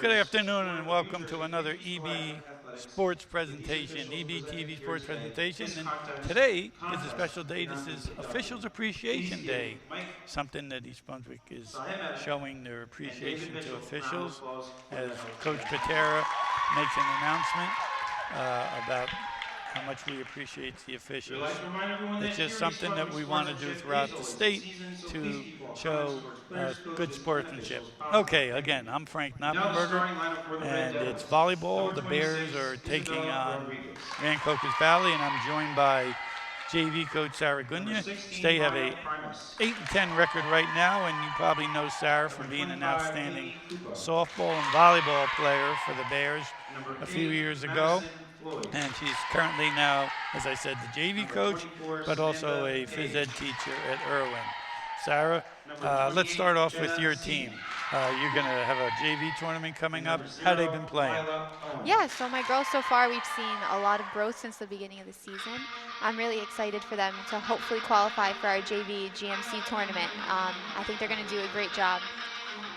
Good afternoon and welcome to another EB Sports presentation, EB TV Sports presentation. And today is a special day. This is Officials Appreciation Day, something that East Brunswick is showing their appreciation to officials as Coach Patera makes an announcement about how much we appreciate the officials. It's just something that we want to do throughout the state to show good sportsmanship. Okay, again, I'm Frank Knoppenberger, and it's volleyball. The Bears are taking on Rancocas Valley, and I'm joined by JV coach Sarah Gunya. They have a 8-10 record right now, and you probably know Sarah for being an outstanding softball and volleyball player for the Bears a few years ago. And she's currently now, as I said, the JV coach, but also a phys ed teacher at Irwin. Sarah, let's start off with your team. You're going to have a JV tournament coming up. How have they been playing? Yeah, so my girls so far, we've seen a lot of growth since the beginning of the season. I'm really excited for them to hopefully qualify for our JV GMC tournament. I think they're going to do a great job.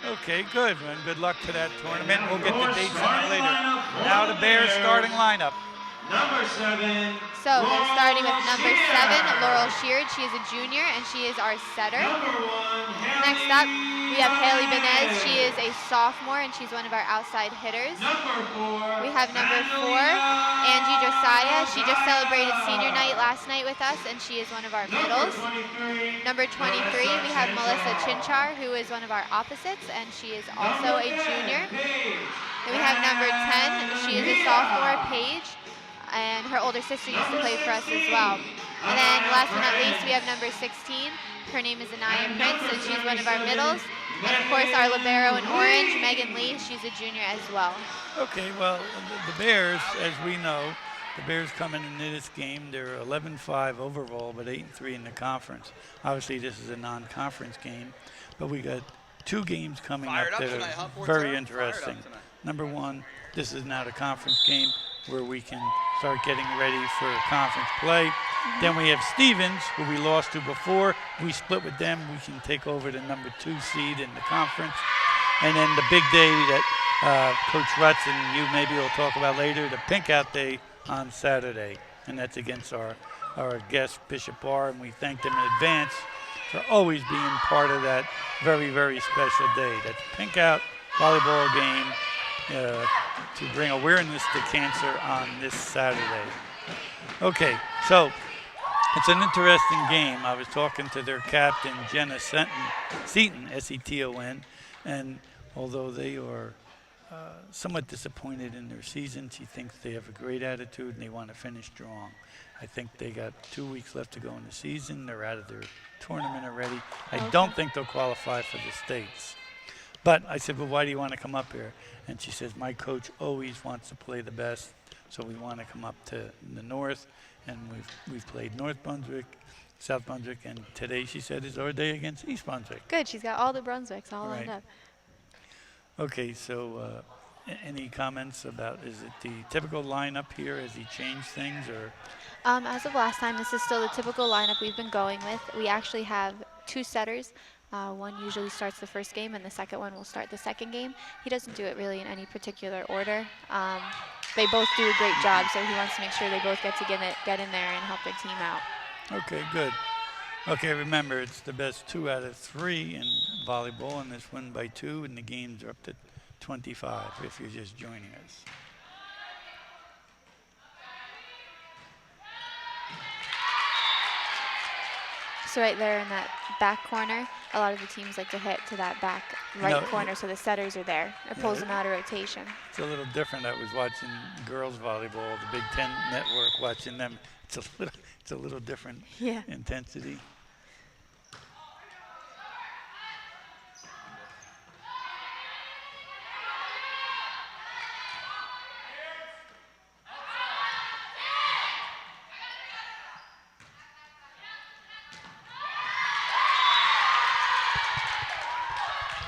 Okay, good. And good luck to that tournament. We'll get the dates on it later. Now the Bears starting lineup. Number 7. So they're starting with number 7, Laurel Sheard. She is a junior and she is our setter. Next up, we have Haley Benez. She is a sophomore and she's one of our outside hitters. We have number 4, Angie Josiah. She just celebrated senior night last night with us and she is one of our middles. Number 23, we have Melissa Chinchar, who is one of our opposites, and she is also a junior. Then we have number 10. She is a sophomore, Paige, and her older sister used to play for us as well. And then last but not least, we have number 16. Her name is Anaya Prince, and she's one of our middles. And of course, our libero in orange, Megan Lee, she's a junior as well. Okay, well, the Bears, as we know, the Bears coming into this game, they're 11-5 overall, but 8-3 in the conference. Obviously, this is a non-conference game, but we got 2 games coming up that are very interesting. Number 1, this is now the conference game where we can start getting ready for conference play. Then we have Stevens, who we lost to before. We split with them. We can take over the number 2 seed in the conference. And then the big day that Coach Rutz and you maybe will talk about later, the Pink Out Day on Saturday. And that's against our guest, Bishop Barr, and we thank them in advance for always being part of that very, very special day. That's Pink Out volleyball game to bring awareness to cancer on this Saturday. Okay, so it's an interesting game. I was talking to their captain, Jenna Seton, S-E-T-O-N, and although they are somewhat disappointed in their season, she thinks they have a great attitude and they want to finish strong. I think they got 2 weeks left to go in the season. They're out of their tournament already. I don't think they'll qualify for the states. But I said, well, why do you want to come up here? And she says, my coach always wants to play the best, so we want to come up to the north. And we've played North Brunswick, South Brunswick, and today she said is our day against East Brunswick. Good, she's got all the Brunswicks all lined up. Okay, so any comments about, is it the typical lineup here? Has he changed things, or? As of last time, this is still the typical lineup we've been going with. We actually have 2 setters. One usually starts the first game, and the second one will start the second game. He doesn't do it really in any particular order. They both do a great job, so he wants to make sure they both get in there and help their team out. Okay, good. Okay, remember, it's the best 2 out of 3 in volleyball, and it's won by 2, and the games are up to 25 if you're just joining us. So right there in that back corner, a lot of the teams like to hit to that back right corner, so the setters are there. It pulls them out of rotation. It's a little different. I was watching girls volleyball, the Big Ten Network, watching them. It's a little different intensity.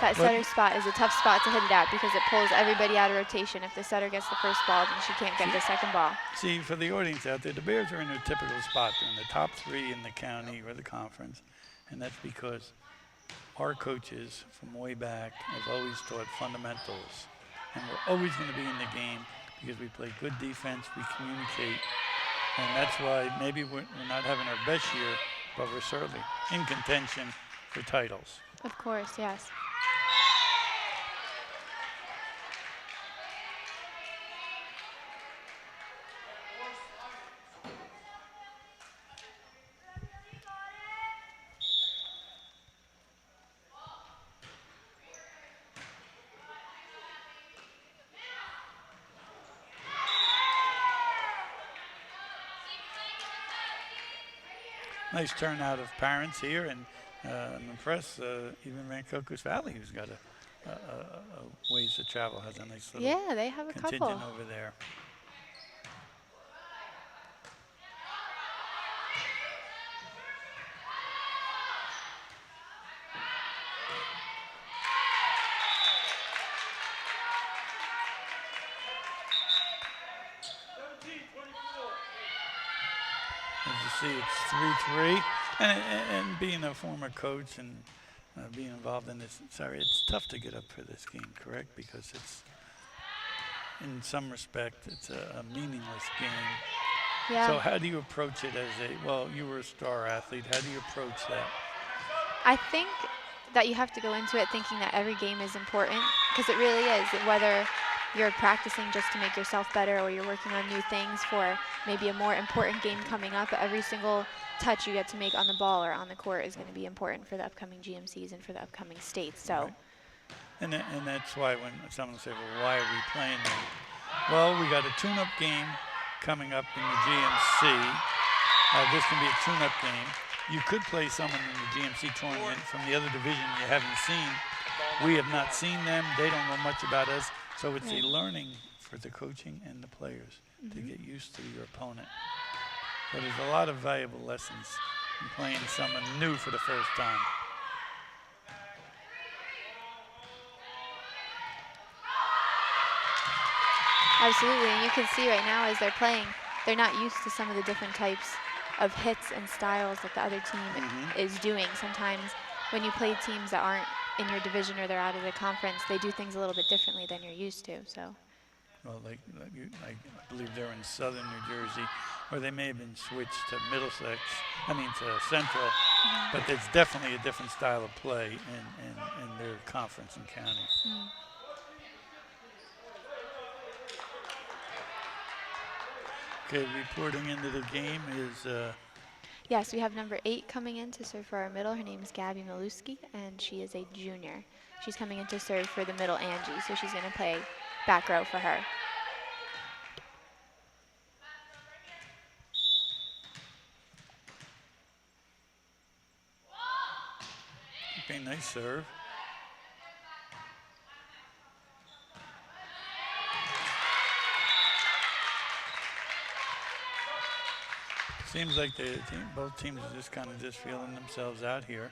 That setter spot is a tough spot to hit it at because it pulls everybody out of rotation. If the setter gets the first ball, then she can't get the second ball. See, for the audience out there, the Bears are in their typical spot. They're in the top 3 in the county or the conference, and that's because our coaches from way back have always taught fundamentals, and we're always going to be in the game because we play good defense, we communicate, and that's why maybe we're not having our best year, but we're certainly in contention for titles. Of course, yes. Nice turnout of parents here, and I'm impressed. Even Rancocas Valley, who's got a ways to travel, has a nice little Yeah, they have a contingent couple. over there. As you see, it's 3-3, and being a former coach and being involved in this, sorry, it's tough to get up for this game, correct? Because it's, in some respect, it's a meaningless game. Yeah. So how do you approach it as well, you were a star athlete. How do you approach that? I think that you have to go into it thinking that every game is important, because it really is. Whether you're practicing just to make yourself better or you're working on new things for maybe a more important game coming up, every single touch you get to make on the ball or on the court is going to be important for the upcoming GMCs and for the upcoming states. So. Right. And that's why when someone says, well, why are we playing them? Well, we got a tune-up game coming up in the GMC. This can be a tune-up game. You could play someone in the GMC tournament from the other division you haven't seen. We have not seen them. They don't know much about us. So it's a learning for the coaching and the players to get used to your opponent. So there's a lot of valuable lessons in playing someone new for the first time. Absolutely, and you can see right now as they're playing, they're not used to some of the different types of hits and styles that the other team is doing. Sometimes when you play teams that aren't in your division or they're out of the conference, they do things a little bit differently than you're used to. So. Well, I believe they're in southern New Jersey, or they may have been switched to to Central, but it's definitely a different style of play in their conference and county. Okay, reporting into the game is... Yes, we have number 8 coming in to serve for our middle. Her name is Gabby Maluski, and she is a junior. She's coming in to serve for the middle Angie, so she's going to play back row for her. Okay, nice serve. Seems like both teams are just kind of feeling themselves out here.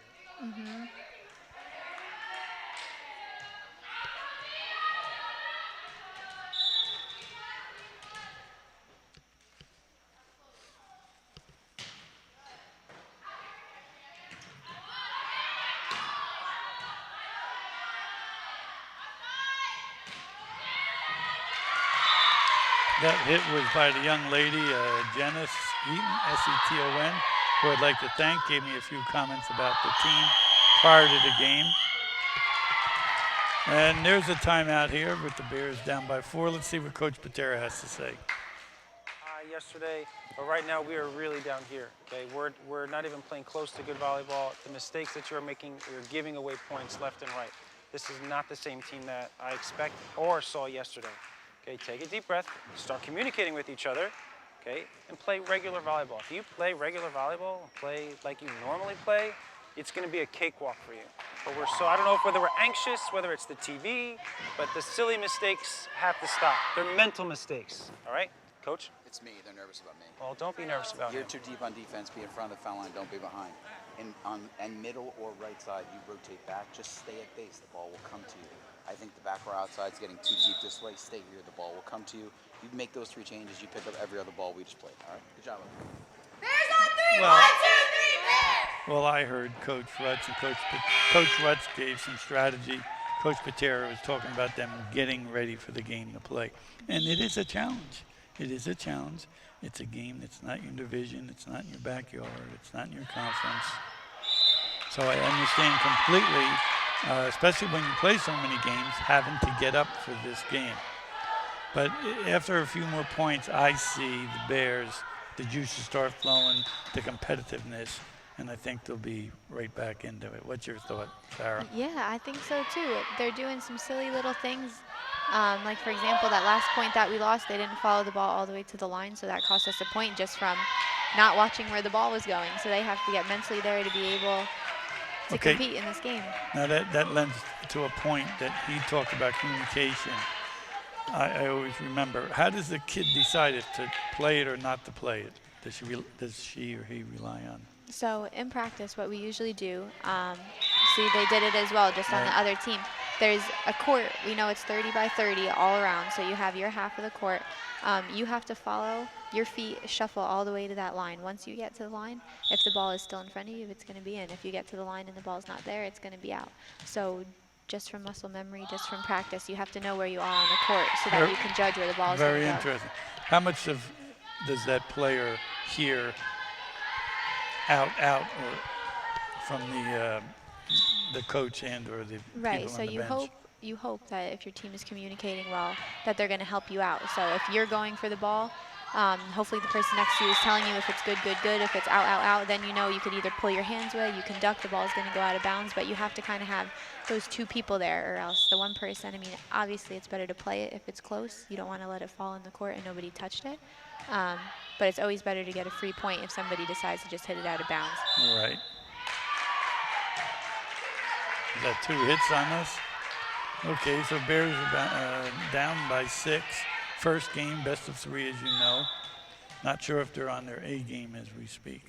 That hit was by the young lady, Jenna Skeeton, S-E-T-O-N, who I'd like to thank, gave me a few comments about the team prior to the game. And there's a timeout here with the Bears down by 4. Let's see what Coach Patera has to say. Yesterday, but right now we are really down here, okay? We're not even playing close to good volleyball. The mistakes that you're making, you're giving away points left and right. This is not the same team that I expect or saw yesterday. Okay, take a deep breath, start communicating with each other, okay, and play regular volleyball. If you play regular volleyball, play like you normally play, it's going to be a cakewalk for you. But I don't know whether we're anxious, whether it's the TV, but the silly mistakes have to stop. They're mental mistakes, all right, Coach? It's me. They're nervous about me. Well, don't be nervous about You're it. too deep on defense. Be in front of the foul line. Don't be behind. And middle or right side, you rotate back. Just stay at base. The ball will come to you. I think the back or outside is getting too deep this way. Stay here. The ball will come to you. You make those 3 changes. You pick up every other ball we just played. All right? Good job. Bears on 3. Well, 1, 2, 3, Bears! Well, I heard Coach Rutz and Coach Rutz gave some strategy. Coach Patera was talking about them getting ready for the game to play. And it is a challenge. It is a challenge. It's a game that's not your division. It's not in your backyard. It's not in your conference. So I understand completely, especially when you play so many games, having to get up for this game. But after a few more points, I see the Bears, the juices start flowing, the competitiveness, and I think they'll be right back into it. What's your thought, Sarah? Yeah, I think so too. They're doing some silly little things. Like, for example, that last point that we lost, they didn't follow the ball all the way to the line, so that cost us a point just from not watching where the ball was going. So they have to get mentally there to be able to compete in this game. Now that lends to a point that he talked about communication. I always remember, how does the kid decide if to play it or not to play it? Does she or he rely on? So in practice, what we usually do, see, they did it as well, just on the other team. There's a court. We know it's 30 by 30 all around, so you have your half of the court. You have to follow your feet, shuffle all the way to that line. Once you get to the line, if the ball is still in front of you, it's going to be in. If you get to the line and the ball's not there, it's going to be out. So just from muscle memory, just from practice, you have to know where you are on the court so that you can judge where the ball is going to go. Very interesting. How much does that player hear out or from the coach and or the right, people so on the you bench? you hope that if your team is communicating well, that they're going to help you out. So if you're going for the ball, hopefully the person next to you is telling you if it's good, good, good. If it's out, out, out, then you know you could either pull your hands away, you can duck, the ball is going to go out of bounds, but you have to kind of have those two people there, or else the one person, I mean, obviously it's better to play it if it's close. You don't want to let it fall in the court and nobody touched it. But it's always better to get a free point if somebody decides to just hit it out of bounds. All right. Is that 2 hits on us? Okay, so Bears are down by 6. First game, best of 3, as you know. Not sure if they're on their A game as we speak.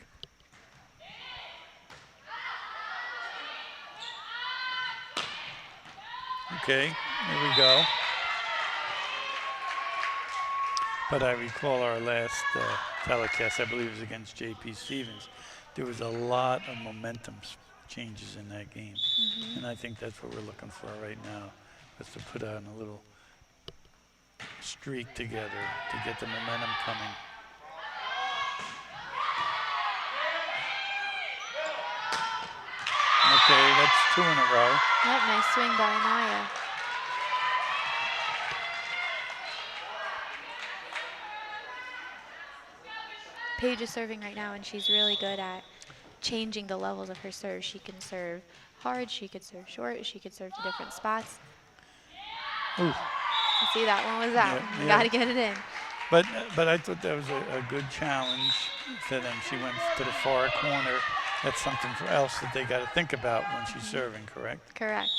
Okay, here we go. But I recall our last telecast, I believe it was against J.P. Stevens. There was a lot of momentum changes in that game. And I think that's what we're looking for right now, is to put on a little streak together to get the momentum coming. Okay, that's 2 in a row. Yep, nice swing by Anaya. Paige is serving right now, and she's really good at changing the levels of her serve. She can serve hard, she could serve short, she could serve to different spots. Ooh. See, that one was out. Yeah, You got to get it in. But I thought that was a good challenge for them. She went to the far corner. That's something else that they got to think about when she's serving, correct? Correct.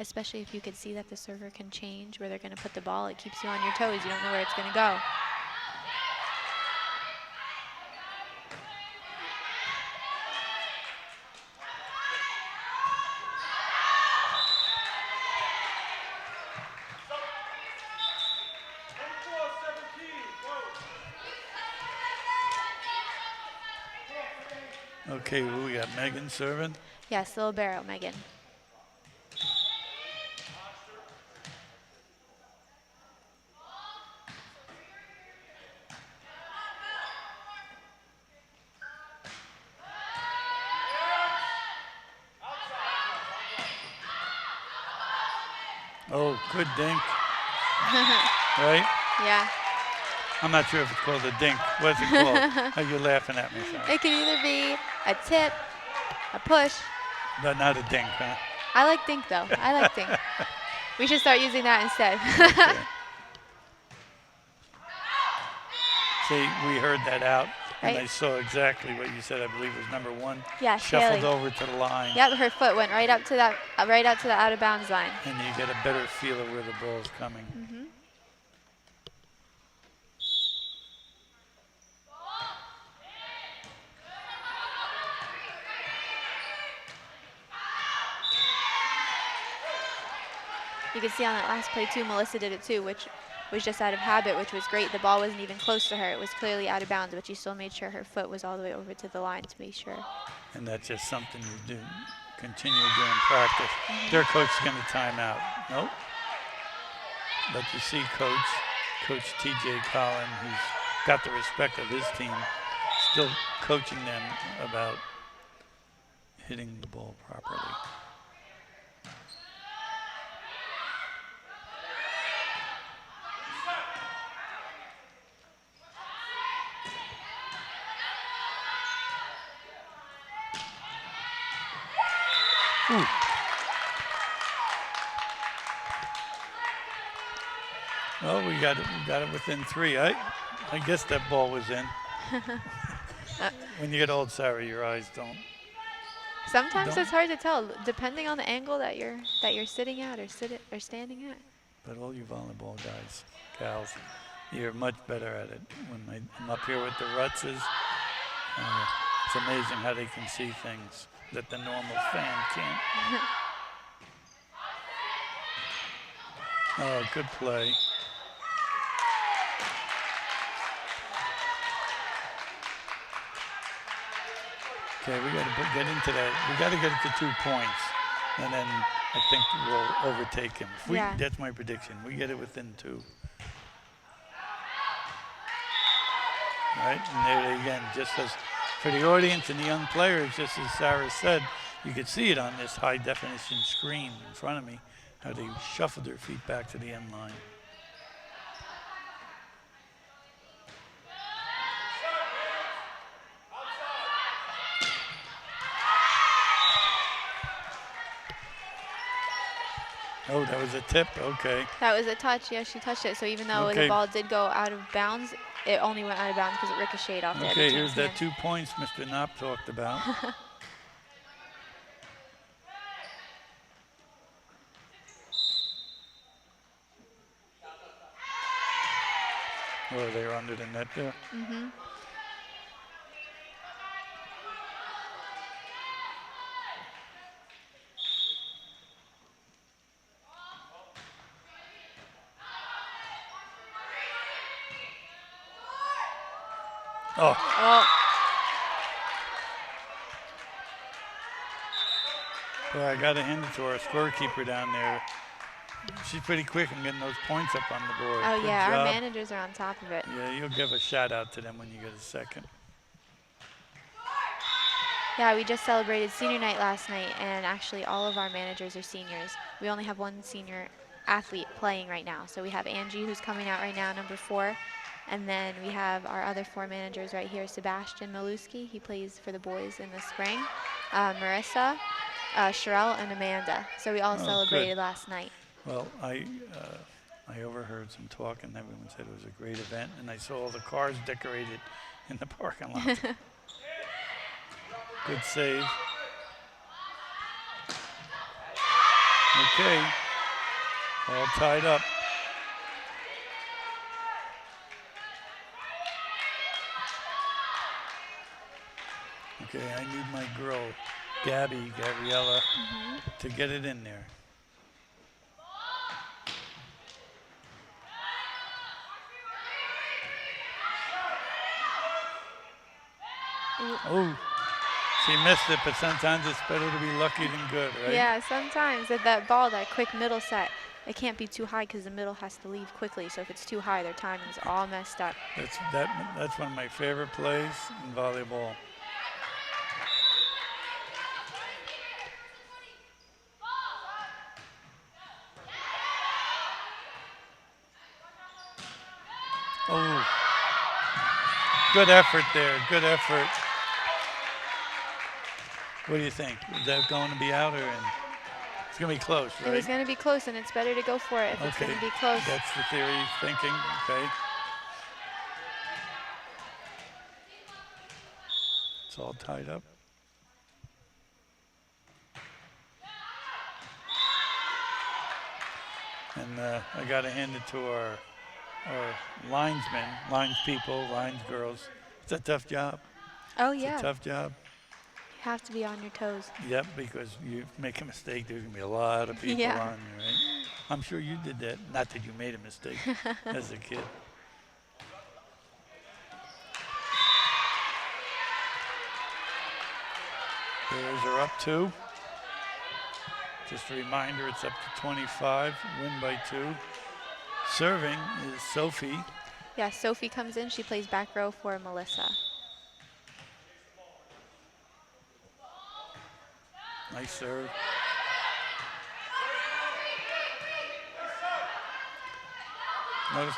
Especially if you could see that the server can change where they're going to put the ball. It keeps you on your toes. You don't know where it's going to go. Okay, well, we got Megan serving. Yes, little barrel, Megan. Oh, good dink. Right? Yeah. I'm not sure if it's called a dink. What's it called? Are you laughing at me, sorry? It can either be a tip, a push. No, not a dink, huh? I like dink, though. I like dink. We should start using that instead. Okay. See, we heard that out, and Right. I saw exactly what you said. I believe it was number 1. Yes, Shuffled Haley. over to the line, Yep, her foot went right up to that, out of bounds line. and you get a better feel of where the ball's coming. You can see on that last play too, Melissa did it too, which was just out of habit, which was great. The ball wasn't even close to her. It was clearly out of bounds, but she still made sure her foot was all the way over to the line to make sure And that's just something you do, continue doing practice. Their coach is going to time out. Nope. But you see Coach T.J. Collin, who's got the respect of his team, still coaching them about hitting the ball properly. Ooh. Well, we got it within 3. I guess that ball was in. When you get old, Sarah, your eyes don't. Sometimes it's hard to tell, depending on the angle that you're sitting at or standing at. But all you volleyball guys, gals, you're much better at it. When I'm up here with the Rutzes, it's amazing how they can see things that the normal fan can't. Oh, good play. Okay, we got to get into that. We got to get it to 2 points, and then I think we'll overtake him. That's my prediction. We get it within 2. All right, and there again, just as for the audience and the young players, just as Sarah said, you could see it on this high definition screen in front of me, how they shuffled their feet back to the end line. Oh, that was a tip. Okay. That was a touch. Yeah, she touched it. So even though the ball did go out of bounds, it only went out of bounds because it ricocheted off the other team's here's that hand. 2 points Mr. Knopp talked about. Oh, they were under the net there. Mm-hmm. Oh. Well, I got to hand it to our scorekeeper down there. She's pretty quick in getting those points up on the board. Oh, Good yeah, job. our managers are on top of it. Yeah, you'll give a shout out to them when you get a second. Yeah, we just celebrated senior night last night, and actually all of our managers are seniors. We only have 1 senior athlete playing right now. So we have Angie, who's coming out right now, number 4. And then we have our other 4 managers right here, Sebastian Maluski. He plays for the boys in the spring. Marissa, Sherelle, and Amanda. So we all celebrated last night. Well, I overheard some talk, and everyone said it was a great event, and I saw all the cars decorated in the parking lot. Good save. Okay, all tied up. Okay, I need my girl, Gabriella, to get it in there. Oh, she missed it, but sometimes it's better to be lucky than good, right? Yeah, sometimes that ball, that quick middle set, it can't be too high because the middle has to leave quickly. So if it's too high, their timing's all messed up. That's one of my favorite plays in volleyball. Oh, good effort there, good effort. What do you think? Is that going to be out or in? It's going to be close, right? It's going to be close, and it's better to go for it if it's going to be close. That's the theory thinking, okay. It's all tied up. And I got to hand it to our linesmen, lines people, lines girls. It's a tough job. Oh, yeah. It's a tough job. You have to be on your toes. Yep, because you make a mistake, there's going to be a lot of people on you, right? I'm sure you did that. Not that you made a mistake as a kid. Bears are up 2. Just a reminder, it's up to 25, win by 2. Serving is Sophie. Yeah, Sophie comes in. She plays back row for Melissa. Nice serve. Notice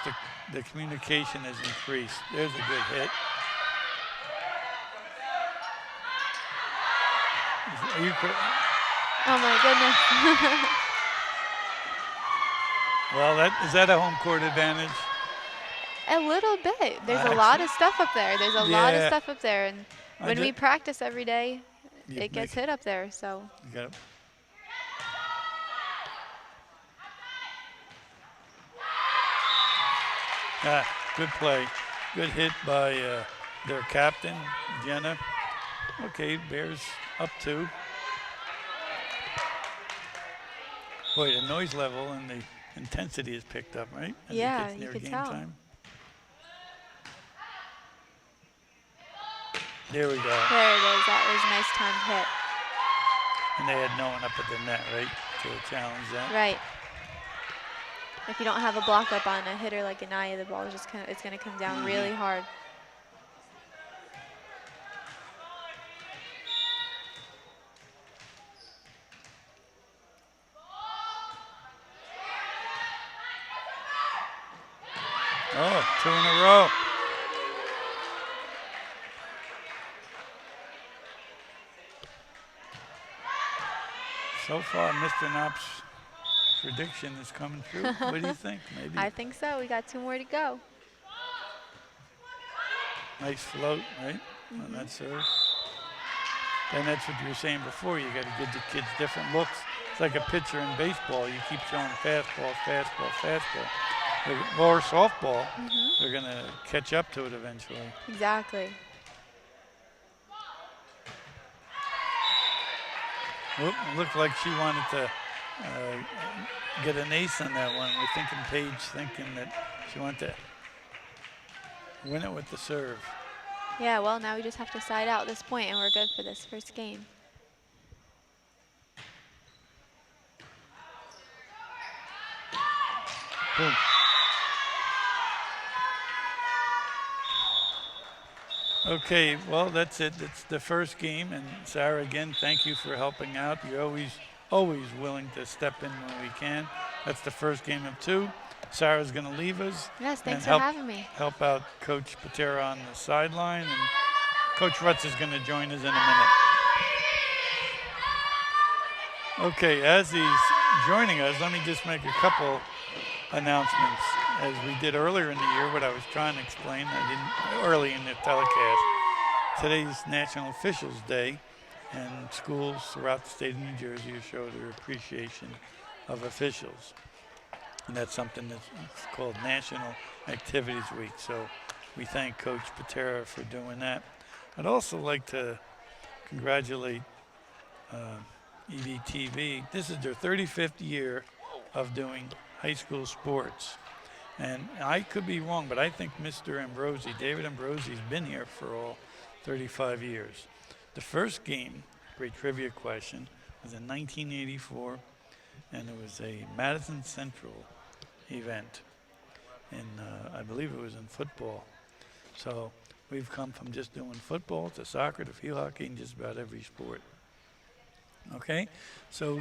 the communication has increased. There's a good hit. Are you Oh my goodness. well, is that a home court advantage? A little bit. There's a lot of stuff up there. There's a lot of Yeah. stuff up there. And when we practice every day, You it gets hit up there. So You got it. Good play. Good hit by their captain, Jenna. Okay, Bears up 2. Boy, the noise level and the intensity is picked up, right? As Yeah, it gets you near could game tell. time. There we go. there it is. That was a nice timed hit. And they had no one up at the net, right, to challenge that. Right. If you don't have a block up on a hitter like Anaya, the ball is just it's going to come down really hard. Oh, 2 in a row. So far, Mr. Knopp's prediction is coming true. What do you think? Maybe I think so. We got 2 more to go. nice float, right? On that serve. And that's what you were saying before. You got to give the kids different looks. It's like a pitcher in baseball. You keep showing fastball, fastball, fastball. Or softball. They're going to catch up to it eventually. Exactly. Oop, it looked like she wanted to get an ace on that one. We're thinking Paige thinking that she wanted to win it with the serve. Yeah, well, now we just have to side out this point, and we're good for this first game. Boom. Okay, well, that's it. It's the first game. And Sarah, again, thank you for helping out. You're always willing to step in when we can. That's the first game of 2. Sarah's going to leave us. Yes, thanks and for having me. Help out Coach Patera on the sideline. And Coach Rutz is going to join us in a minute. Okay, as he's joining us, let me just make a couple announcements. As we did earlier in the year, what I was trying to explain, I didn't early in the telecast. Today's National Officials Day, and schools throughout the state of New Jersey show their appreciation of officials. And that's something that's called National Activities Week. So we thank Coach Patera for doing that. I'd also like to congratulate EBTV. This is their 35th year of doing high school sports. And I could be wrong, but I think Mr. Ambrosi, David Ambrosi, has been here for all 35 years. The first game, great trivia question, was in 1984, and it was a Madison Central event. And I believe it was in football. So we've come from just doing football to soccer to field hockey and just about every sport. Okay, so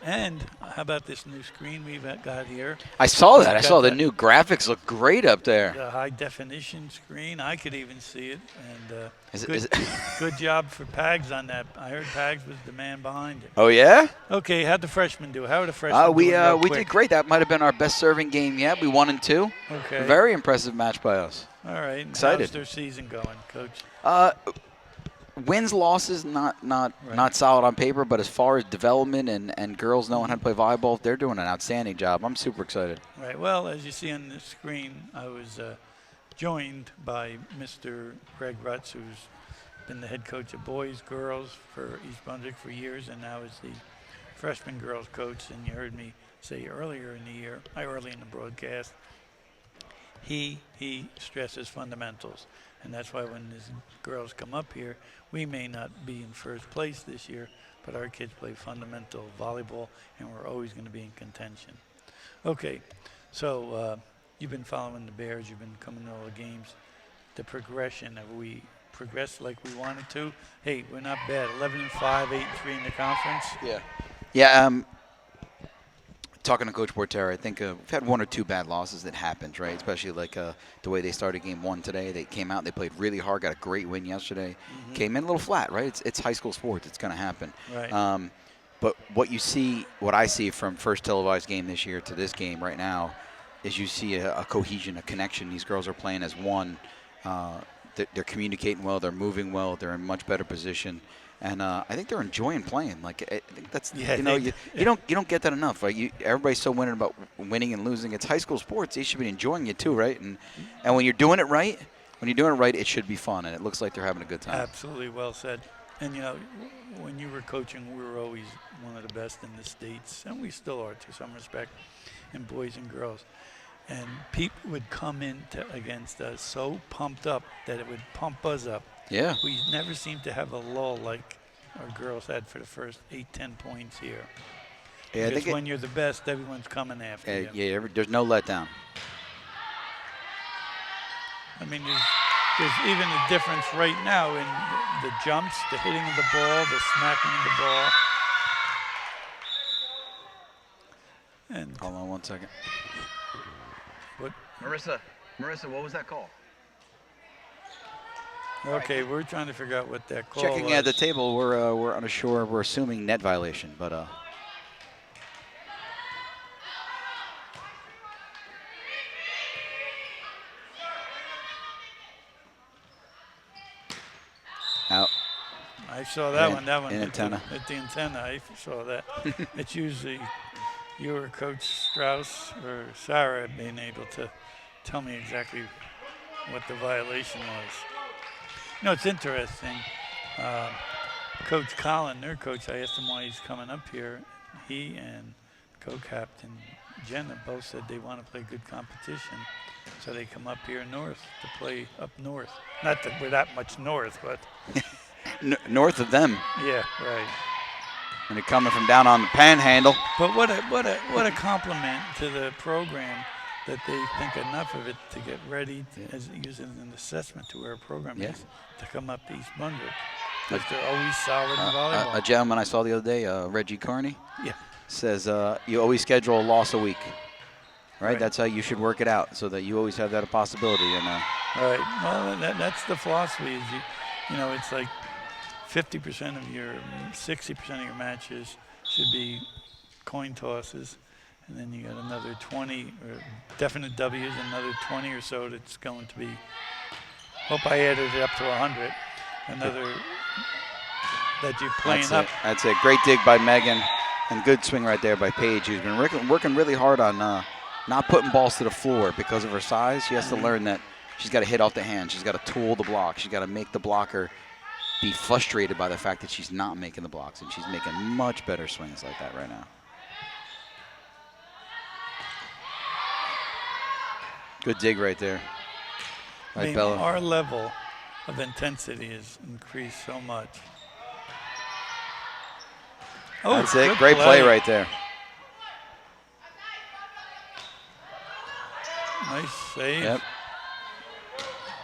and how about this new screen we've got here? I saw that. I saw the new graphics look great up there. The high definition screen. I could even see it. And Is it? good job for Pags on that. I heard Pags was the man behind it. Oh yeah. Okay, how'd the freshmen do? How are the freshmen We doing real we quick? did great. That might have been our best serving game yet. We won in 2. Okay. Very impressive match by us. All right. And Excited. how's their season going, Coach? Wins, losses, not solid on paper, but as far as development and girls knowing how to play volleyball, they're doing an outstanding job. I'm super excited. Right. Well, as you see on the screen, I was joined by Mr. Greg Rutz, who's been the head coach of boys, girls for East Brunswick for years, and now is the freshman girls coach. And you heard me say earlier in the year, early in the broadcast, he stresses fundamentals. And that's why when these girls come up here, we may not be in first place this year, but our kids play fundamental volleyball, and we're always going to be in contention. Okay, so you've been following the Bears. You've been coming to all the games. The progression, have we progressed like we wanted to? Hey, we're not bad. 11-5, 8-3 in the conference. Yeah. Yeah. Talking to Coach Portera, I think we've had 1 or 2 bad losses that happened, right? Especially like the way they started game 1 today. They came out, they played really hard, got a great win yesterday. Came in a little flat, right? It's high school sports. It's going to happen. Right. But what I see from first televised game this year to this game right now is you see a cohesion, a connection. These girls are playing as one. They're communicating well. They're moving well. They're in much better position. And I think they're enjoying playing. Like I think that's you don't get that enough. Like everybody's so winning about winning and losing. It's high school sports. They should be enjoying it too, right? And when you're doing it right, it should be fun. And it looks like they're having a good time. Absolutely, well said. And when you were coaching, we were always one of the best in the states, and we still are to some respect, in boys and girls. And people would come in against us so pumped up that it would pump us up. Yeah. We never seem to have a lull like our girls had for the first 8-10 points here. Yeah, because when you're the best, everyone's coming after you. Yeah, there's no letdown. I mean, there's even a difference right now in the jumps, the hitting of the ball, the smacking of the ball. And hold on one second. What? Marissa, what was that call? Okay, we're trying to figure out what that call Checking was. at the table, we're unsure. We're assuming net violation, but out. I saw that one. That one in hit antenna. Hit the antenna. I saw that. It's usually you or Coach Strauss or Sarah being able to tell me exactly what the violation was. It's interesting. Coach Collin, their coach, I asked him why he's coming up here. He and co-captain Jenna both said they want to play good competition, so they come up here north to play up north. Not that we're that much north, but north of them. yeah, right. And they're coming from down on the panhandle. But what a compliment to the program that they think enough of it to get ready as using an assessment to where a program is to come up to East Brunswick. Because they're always solid in volleyball. A gentleman I saw the other day, Reggie Carney, Yeah. says you always schedule a loss a week. Right? That's how you should work it out, so that you always have that a possibility. And right. Well, that's the philosophy. Is it's like 50% of your, 60% of your matches should be coin tosses, and then you got another 20 or definite W's, another 20 or so that's going to be. Hope I added it up to 100. Another that you're playing up. That's a great dig by Megan, and good swing right there by Paige, who's been working really hard on not putting balls to the floor because of her size. She has to learn that she's got to hit off the hand. She's got to tool the block. She's got to make the blocker be frustrated by the fact that she's not making the blocks, and she's making much better swings like that right now. Good dig right there. Right, Bella. Our level of intensity has increased so much. Oh, that's it. Great play right there. Nice save. Yep.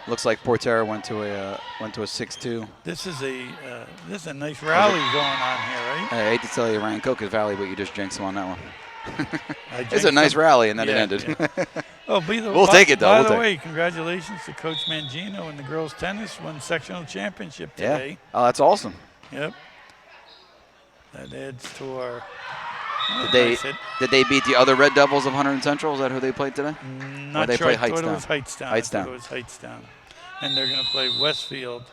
Looks like Portera went to a 6-2. This is a nice rally going on here, right? I hate to tell you, Rancocas Valley, but you just jinxed him on that one. It's a jinxed nice him. rally, and then it Yeah, ended. yeah. Oh, We'll take it, though. By We'll the take way, congratulations to Coach Mangino and the girls' tennis won sectional championship today. Yeah. Oh, that's awesome. Yep. That adds to our. Did they beat the other Red Devils of Hunter and Central? Is that who they played today? Not they sure. play I thought it Hightstown? was Hightstown. Hightstown. I thought it was Hightstown. And they're going to play Westfield.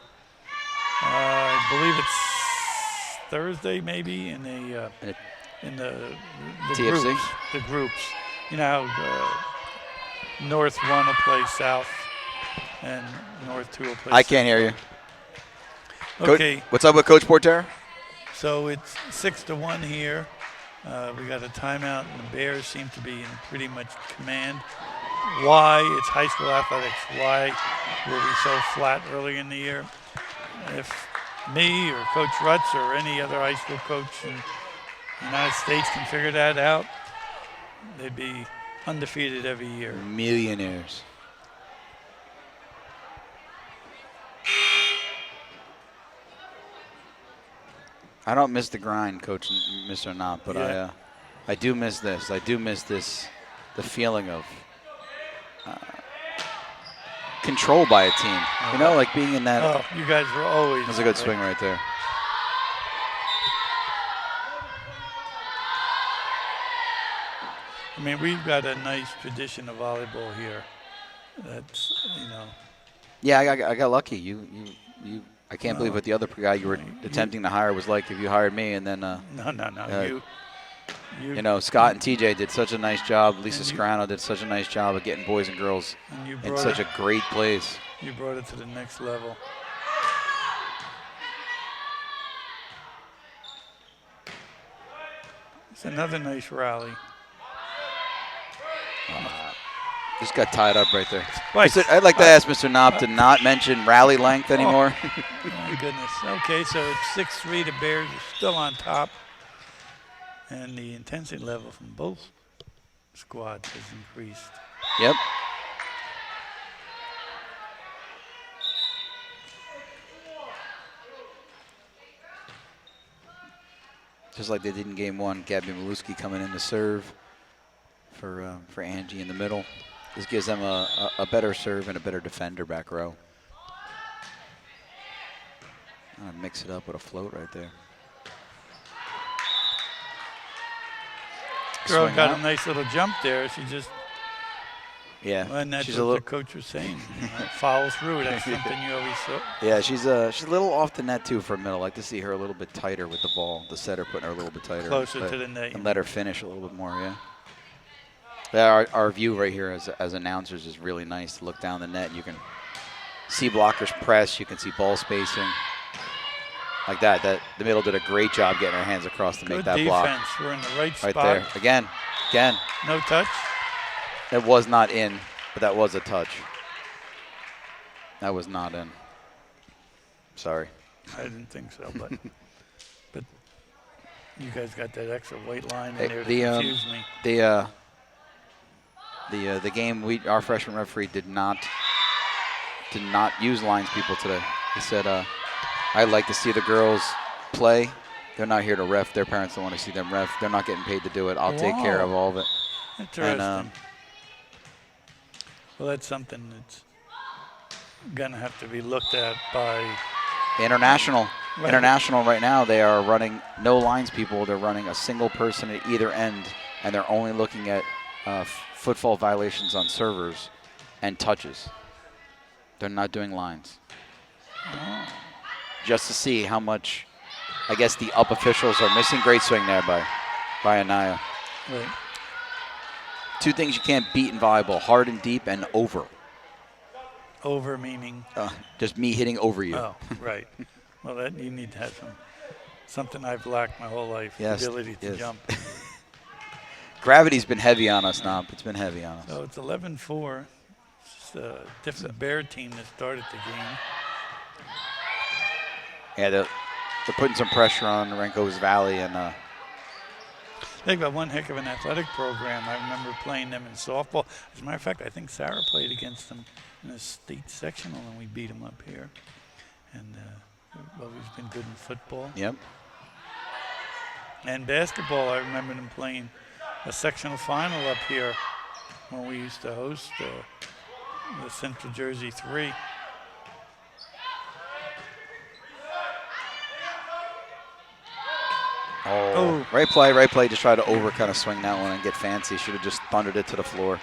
I believe it's Thursday, maybe, in the TFC? groups. The groups. You know how North 1 will play South, and North 2 will play I can't hear you. Okay. What's up with Coach Portera? So it's 6-1 here. We got a timeout, and the Bears seem to be in pretty much command. why it's high school athletics. Why were we so flat early in the year? If me or Coach Rutz or any other high school coach in the United States can figure that out, they'd be undefeated every year. Millionaires. I don't miss the grind, Coach, Mr. Knott, but Yeah. I do miss this. I do miss this, the feeling of control by a team. You know, like being in that. Oh, you guys were always. That's a good right. swing right there. I mean, we've got a nice tradition of volleyball here. That's, Yeah, I got lucky. You. I can't believe No. what the other guy you were attempting to hire was like if you hired me, and then. No. You know, Scott and TJ did such a nice job. Lisa And you- Scarano did such a nice job of getting boys and girls And you in brought such it, a great place. you brought it to the next level. It's another nice rally. Just got tied up right there. Right. I'd like to ask Mr. Knopp to not mention rally length anymore. My goodness. Okay, so it's 6-3. The Bears are still on top. And the intensity level from both squads has increased. Yep. Just like they did in game one, Gabby Maluski coming in to serve for Angie in the middle. This gives them a better serve and a better defender back row. I'm gonna mix it up with a float right there. Girl Swing got out. a nice little jump there. She just, Yeah, and that's she's what a the little. coach was saying. Follow through. That's something you always saw. Yeah, she's a little off the net too for a middle. I like to see her a little bit tighter with the ball. The setter putting her a little bit tighter. Closer to the net. And let her finish a little bit more. Yeah. Yeah, our view right here as announcers is really nice to look down the net. You can see blockers press. You can see ball spacing. Like that. The middle did a great job getting her hands across to make Good that defense. block. We're in the right Right spot. there. Again. No touch. It was not in, but that was a touch. That was not in. Sorry. I didn't think so, but you guys got that extra white line in there to The, confuse me. The game our freshman referee did not use lines people today. He said, I'd like to see the girls play. They're not here to ref. Their parents don't want to see them ref. They're not getting paid to do it. I'll take care Wow. of all of it. Interesting. And, Well, that's something that's gonna have to be looked at by. International. Right. International right now, they are running no lines people. They're running a single person at either end, and they're only looking at footfall violations on servers and touches. They're not doing lines. Oh. Just to see how much, I guess, the up officials are missing. Great swing there by Anaya. Right. Two things you can't beat in volleyball, hard and deep and over. Over meaning. Just me hitting over you. Oh, right. Well, that you need to have something I've lacked my whole life. Yes, The ability to yes. jump. Gravity's been heavy on us now. It's been heavy on us. So it's 11-4. It's a different Bear team that started the game. Yeah, they're putting some pressure on Rancocas Valley, and They've got one heck of an athletic program. I remember playing them in softball. As a matter of fact, I think Sarah played against them in a state sectional, and we beat them up here. And they've always been good in football. yep. And basketball, I remember them playing a sectional final up here when we used to host the Central Jersey 3. Oh, right play. Just try to over kind of swing that one and get fancy. Should have just thundered it to the floor.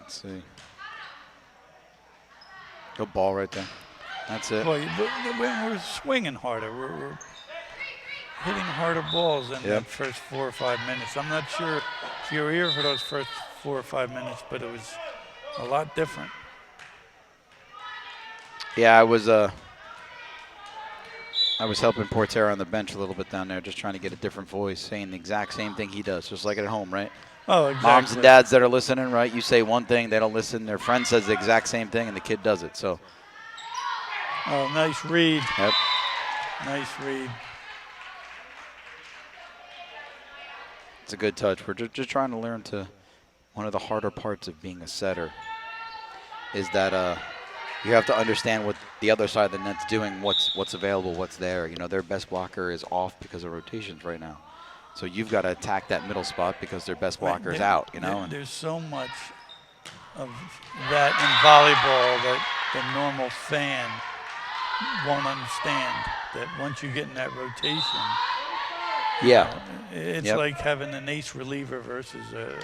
Let's see. Good ball right there. That's it. Boy, we're swinging harder. We're hitting harder balls in Yep. that first 4 or 5 minutes. I'm not sure if you were here for those first 4 or 5 minutes, but it was a lot different. Yeah, I was helping Portera on the bench a little bit down there, just trying to get a different voice, saying the exact same thing he does, just like at home, right? Oh, exactly. Moms and dads that are listening, right? You say one thing, they don't listen. Their friend says the exact same thing, and the kid does it. So. Oh, nice read. Yep. Nice read. It's a good touch. We're just trying to learn to. One of the harder parts of being a setter is that you have to understand what the other side of the net's doing, what's available, what's there. You know, their best blocker is off because of rotations right now. So you've got to attack that middle spot because their best blocker is out, you know. There's so much of that in volleyball that the normal fan won't understand, that once you get in that rotation, yeah, it's like having an ace reliever versus a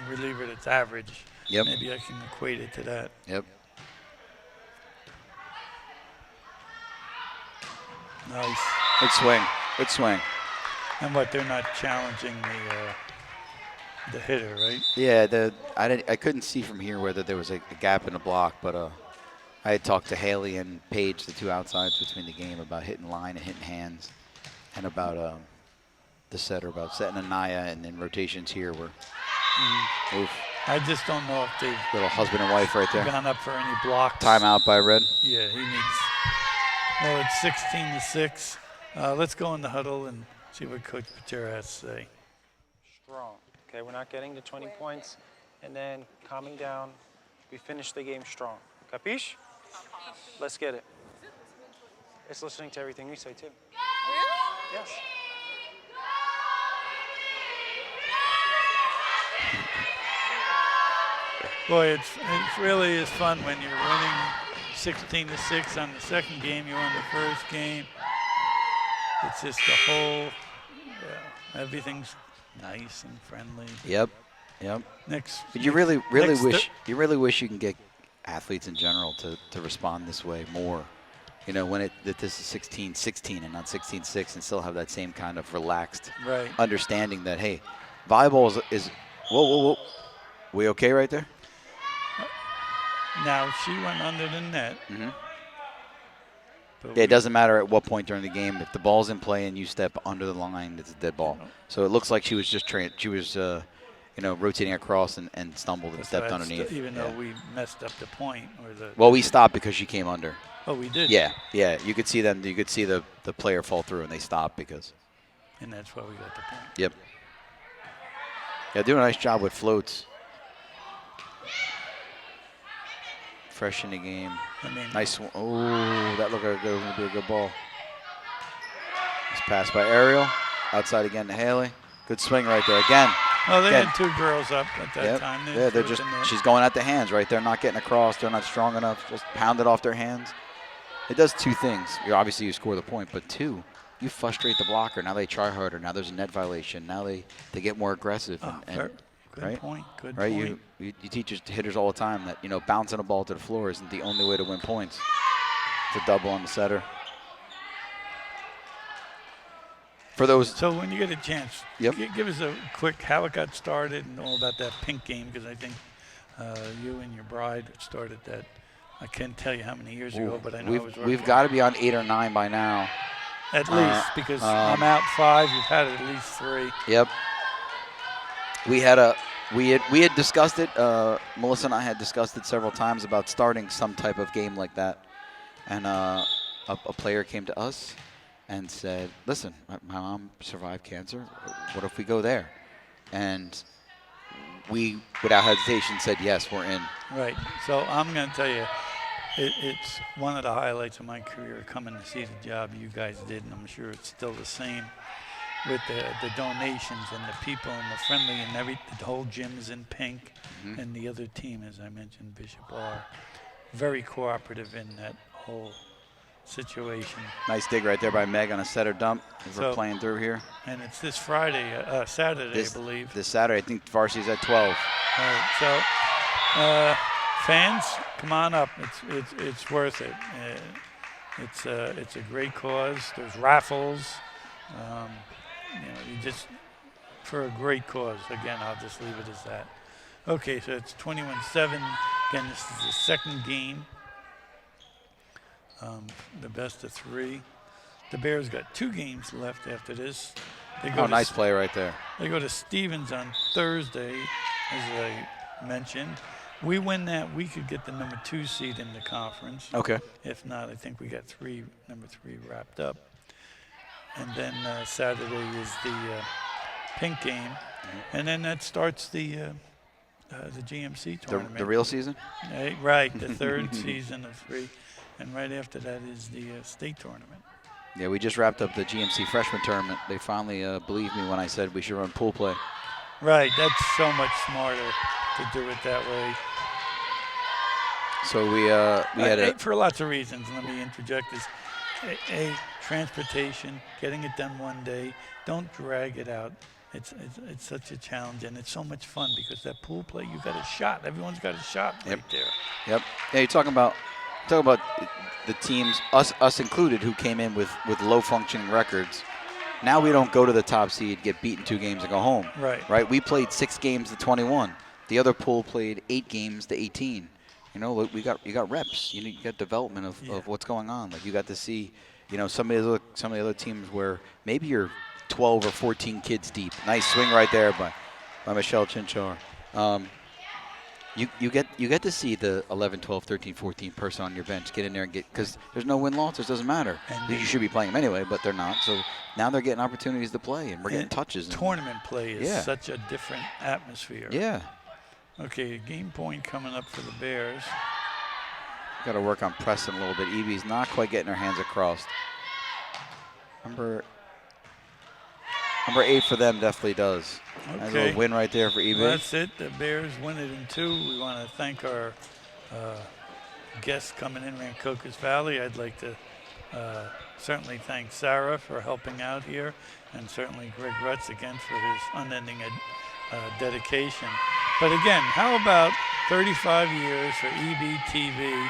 reliever that's average. Yep. Maybe I can equate it to that. Yep. Nice. Good swing. Good swing. And what, they're not challenging the hitter, right? Yeah, I couldn't see from here whether there was a gap in the block, but I had talked to Haley and Paige, the two outsides between the game, about hitting line and hitting hands, and about the setter, about setting a Naya, and then rotations here were oof. I just don't know if they've Little husband and wife right there. gone up for any blocks. Timeout by Red. Yeah, he needs. Well, it's 16-6. Let's go in the huddle and see what Coach Patera has to say. Strong. Okay, we're not getting to 20 points, and then calming down. We finish the game strong. Capiche? Let's get it. It's listening to everything we say too. Really? Yes. Boy, it really is fun when you're winning 16-6 on the second game. You won the first game. It's just the whole, everything's nice and friendly. Yep. Yep. But you really wish you can get athletes in general to respond this way more. You know, that this is 16-16 and not 16-6, and still have that same kind of relaxed understanding that, hey, volleyball is whoa. We okay right there? Now, she went under the net. Mm-hmm. Yeah, it doesn't matter at what point during the game. If the ball's in play and you step under the line, it's a dead ball. So it looks like she was just rotating across and stumbled and stepped underneath. Even though we messed up the point. Well, we stopped because she came under. Oh, we did? Yeah. You could see them. You could see the player fall through, and they stopped because. And that's why we got the point. Yep. Yeah, doing a nice job with floats. Fresh in the game. Nice one. Oh, that looked like it was going to be a good ball. Nice pass by Ariel. Outside again to Haley. Good swing right there again. Oh, they had two girls up at that time. They're just. She's going at the hands right there, not getting across. They're not strong enough. Just pound it off their hands. It does two things. Obviously, you score the point, but two, you frustrate the blocker. Now they try harder. Now there's a net violation. Now they get more aggressive. Good point. Good right? point. You teach hitters all the time that, bouncing a ball to the floor isn't the only way to win points. It's a double on the setter. For those. So when you get a chance, give us a quick how it got started and all about that pink game, because I think you and your bride started that. I can't tell you how many years ago, but I know we've got to be on 8 or 9 by now. At least, because I'm out 5. You've had it at least 3. Yep. We had discussed it. Melissa and I had discussed it several times about starting some type of game like that, and a player came to us and said, "Listen, my mom survived cancer. What if we go there?" And we, without hesitation, said, "Yes, we're in." Right. So I'm going to tell you, it's one of the highlights of my career coming to see the job you guys did, and I'm sure it's still the same. With the donations and the people and the friendly and the whole gym is in pink, and the other team, as I mentioned, Bishop R, very cooperative in that whole situation. Nice dig right there by Meg on a setter dump as we're playing through here. And it's this Friday, Saturday, I believe. This Saturday, I think varsity's at 12. All right, so fans, come on up. It's worth it. It's a great cause. There's raffles. You just, for a great cause. Again, I'll just leave it as that. Okay, so it's 21-7. Again, this is the second game. the best of 3. The Bears got 2 games left after this. They go Oh, to nice play right there. They go to Stevens on Thursday, as I mentioned. We win that, we could get the number 2 seed in the conference. Okay. If not, I think we got number 3 wrapped up. And then Saturday is the pink game, and then that starts the GMC tournament. The real season? Right, the 3rd season of 3, and right after that is the state tournament. Yeah, we just wrapped up the GMC freshman tournament. They finally believed me when I said we should run pool play. Right, that's so much smarter to do it that way. So we had for lots of reasons. Let me interject this. Transportation, getting it done one day. Don't drag it out. It's such a challenge, and it's so much fun because that pool play, you got a shot. Everyone's got a shot right there. Yep. Yeah, you're talking about the teams, us included, who came in with low functioning records. Now we don't go to the top seed, get beaten 2 games, and go home. Right. Right. We played 6 games to 21. The other pool played 8 games to 18. You know, you got reps. You got development of what's going on. Like you got to see, you know, some of the other teams where maybe you're 12 or 14 kids deep. Nice swing right there by Michelle Chinchar. You get to see the 11, 12, 13, 14 person on your bench get in there and get, because there's no win-loss. It doesn't matter. And you should be playing them anyway, but they're not. So now they're getting opportunities to play, and we're getting touches. Tournament play is Yeah. such a different atmosphere. Yeah. Okay, game point coming up for the Bears. Got to work on pressing a little bit. Evie's not quite getting her hands across. Number 8 for them definitely does. Okay. Nice little win right there for Evie. Well, that's it. The Bears win it in 2. We want to thank our guests coming in, Rancocas Valley. I'd like to certainly thank Sarah for helping out here, and certainly Greg Rutz again for his unending dedication. But again, how about 35 years for EBTV,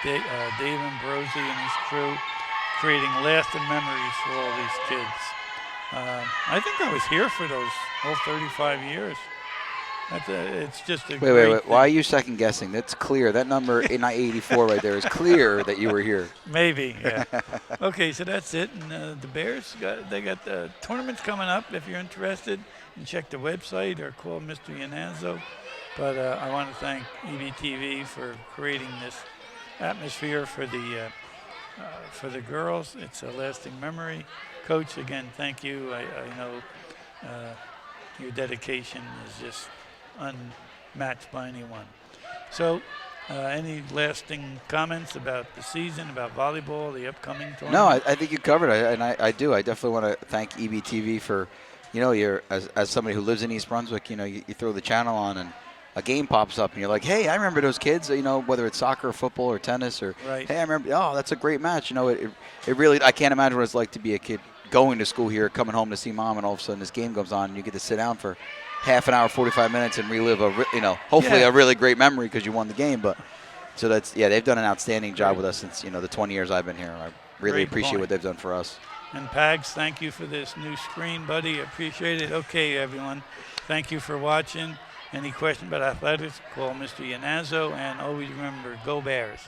Dave Ambrosi and his crew, creating lasting memories for all these kids. I think I was here for those whole 35 years. It's just a great Wait. thing. Why are you second guessing? That's clear. That number 84 right there is clear that you were here. Maybe, yeah. Okay, so that's it. And the Bears, they got the tournaments coming up. If you're interested, you can check the website or call Mr. Yanazzo. But I want to thank EBTV for creating this atmosphere for the girls. It's a lasting memory. Coach, again, thank you. I know your dedication is just unmatched by anyone. So, any lasting comments about the season, about volleyball, the upcoming tournament? No, I think you covered it, and I do. I definitely want to thank EBTV for, you know, as somebody who lives in East Brunswick, you know, you throw the channel on and a game pops up and you're like, hey, I remember those kids, you know, whether it's soccer or football or tennis or, right. Hey, I remember, oh, that's a great match. You know, it really, I can't imagine what it's like to be a kid going to school here, coming home to see mom, and all of a sudden this game comes on and you get to sit down for half an hour, 45 minutes and relive hopefully a really great memory because you won the game. But so they've done an outstanding job with us since, the 20 years I've been here. I really appreciate what they've done for us. And Pags, thank you for this new screen, buddy. Appreciate it. Okay, everyone. Thank you for watching. Any question about athletics, call Mr. Yanazzo. And always remember, go Bears.